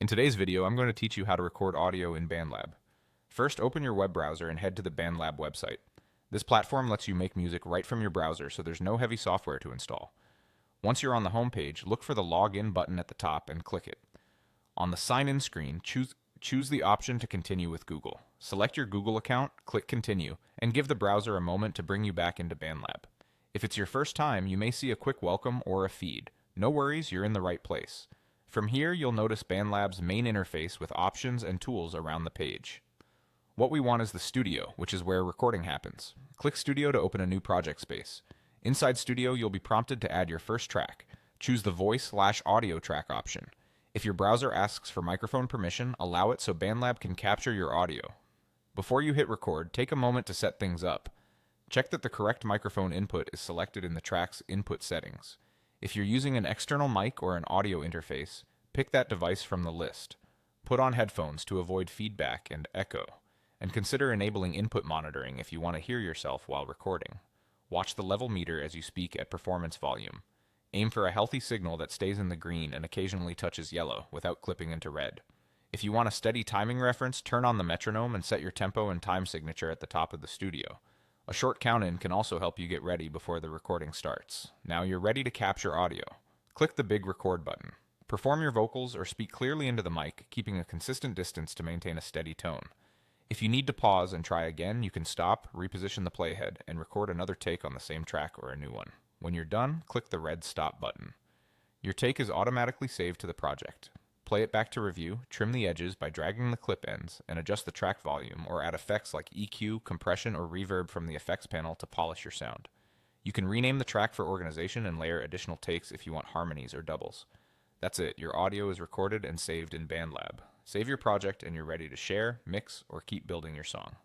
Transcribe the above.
In today's video, I'm going to teach you how to record audio in BandLab. First, open your web browser and head to the BandLab website. This platform lets you make music right from your browser, so there's no heavy software to install. Once you're on the home page, look for the Login button at the top and click it. On the Sign In screen, choose the option to continue with Google. Select your Google account, click Continue, and give the browser a moment to bring you back into BandLab. If it's your first time, you may see a quick welcome or a feed. No worries, you're in the right place. From here, you'll notice BandLab's main interface with options and tools around the page. What we want is the Studio, which is where recording happens. Click Studio to open a new project space. Inside Studio, you'll be prompted to add your first track. Choose the voice/audio track option. If your browser asks for microphone permission, allow it so BandLab can capture your audio. Before you hit record, take a moment to set things up. Check that the correct microphone input is selected in the track's input settings. If you're using an external mic or an audio interface, pick that device from the list. Put on headphones to avoid feedback and echo, and consider enabling input monitoring if you want to hear yourself while recording. Watch the level meter as you speak at performance volume. Aim for a healthy signal that stays in the green and occasionally touches yellow without clipping into red. If you want a steady timing reference, turn on the metronome and set your tempo and time signature at the top of the studio. A short count-in can also help you get ready before the recording starts. Now you're ready to capture audio. Click the big record button. Perform your vocals or speak clearly into the mic, keeping a consistent distance to maintain a steady tone. If you need to pause and try again, you can stop, reposition the playhead, and record another take on the same track or a new one. When you're done, click the red stop button. Your take is automatically saved to the project. Play it back to review, trim the edges by dragging the clip ends, and adjust the track volume or add effects like EQ, compression, or reverb from the effects panel to polish your sound. You can rename the track for organization and layer additional takes if you want harmonies or doubles. That's it, your audio is recorded and saved in BandLab. Save your project and you're ready to share, mix, or keep building your song.